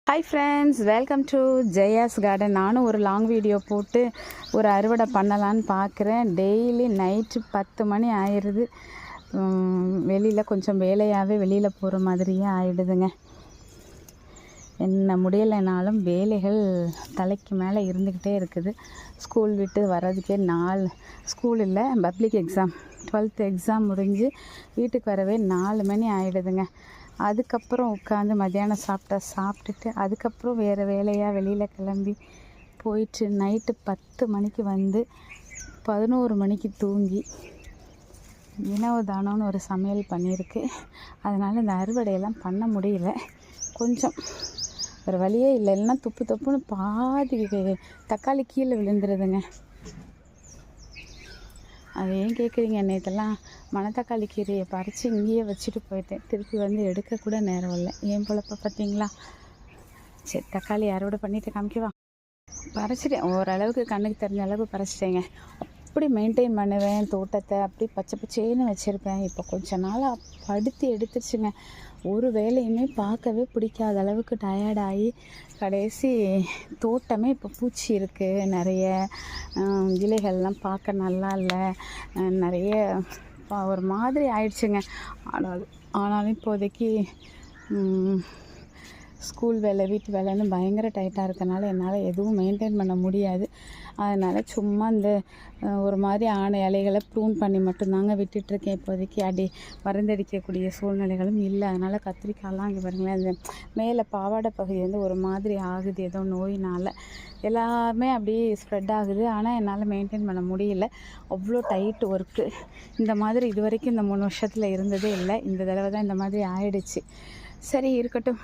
Hi friends, welcome to Jaya's garden. நானும் ஒரு long video போட்டு ஒரு அறுவடை பண்ணலான்னு பார்க்குறேன். டெய்லி நைட்டு 10 மணி ஆயிடுது. வெளியில் கொஞ்சம் வேலையாகவே வெளியில் போகிற மாதிரியே ஆயிடுதுங்க. என்ன முடியலைனாலும் வேலைகள் தலைக்கு மேலே இருந்துக்கிட்டே இருக்குது. ஸ்கூல் விட்டு வர்றதுக்கே ஸ்கூல் இல்லை, பப்ளிக் எக்ஸாம் 12th எக்ஸாம் முடிஞ்சு வீட்டுக்கு வரவே 4 மணி ஆகிடுதுங்க. அதுக்கப்புறம் உட்காந்து மத்தியானம் சாப்பிட்டுட்டு அதுக்கப்புறம் வேறு வேலையாக வெளியில் கிளம்பி போயிட்டு நைட்டு 10 மணிக்கு வந்து 11 மணிக்கு தூங்கி தானோன்னு ஒரு சமையல் பண்ணியிருக்கு. அதனால் இந்த அறுவடையெல்லாம் பண்ண முடியல. கொஞ்சம் ஒரு வழியே இல்லை, இல்லைன்னா தொப்புன்னு பாதி தக்காளி கீழே விழுந்துருதுங்க. அது ஏன் கேட்குறீங்க? நேற்றெல்லாம் மணத்தக்காளி கீரையை பறித்து இங்கேயே வச்சுட்டு போயிட்டேன். திருப்பி வந்து எடுக்கக்கூட நேரம் இல்லை. ஏன் பொழப்ப பார்த்தீங்களா? சரி, தக்காளி அறுவடை பண்ணிவிட்டு காமிக்கவா? பறிச்சிட்டேன், ஓரளவுக்கு கண்ணுக்கு தெரிஞ்ச அளவுக்கு பறிச்சிட்டேங்க. அப்படி மெயின்டைன் பண்ணுவேன் தோட்டத்தை, அப்படி பச்சை பச்சேன்னு வச்சுருப்பேன். இப்போ கொஞ்ச நாளாக படுத்தி எடுத்துருச்சுங்க. ஒரு வேலையுமே பார்க்கவே பிடிக்காத அளவுக்கு டயர்டாகி கடைசி தோட்டமே இப்போ பூச்சி இருக்குது. நிறைய இலைகள்லாம் பார்க்க நல்லா இல்லை, நிறைய ஒரு மாதிரி ஆயிடுச்சுங்க. ஆனாலும் இப்போதைக்கு ஸ்கூல் வேலை வீட்டு வேலைன்னு பயங்கர டைட்டாக இருக்கனால என்னால் எதுவும் மெயின்டைன் பண்ண முடியாது. அதனால் சும்மா இந்த ஒரு மாதிரி ஆன இலைகளை ப்ரூன் பண்ணி மட்டும்தாங்க விட்டுட்ருக்கேன். இப்போதைக்கு மருந்தடிக்கக்கூடிய சூழ்நிலைகளும் இல்லை. அதனால் கத்திரிக்காயெலாம் இங்கே பாருங்களேன், இந்த மேலே பாவாடை பகுதி வந்து ஒரு மாதிரி ஆகுது, ஏதோ நோயினால் எல்லாமே அப்படியே ஸ்ப்ரெட் ஆகுது. ஆனால் என்னால் மெயின்டைன் பண்ண முடியல, அவ்வளோ டைட் ஒர்க்கு. இந்த மாதிரி இது வரைக்கும் இந்த 3 வருஷத்தில் இருந்ததே இல்லை. இந்த தடவை தான் இந்த மாதிரி ஆயிடுச்சு. சரி, இருக்கட்டும்.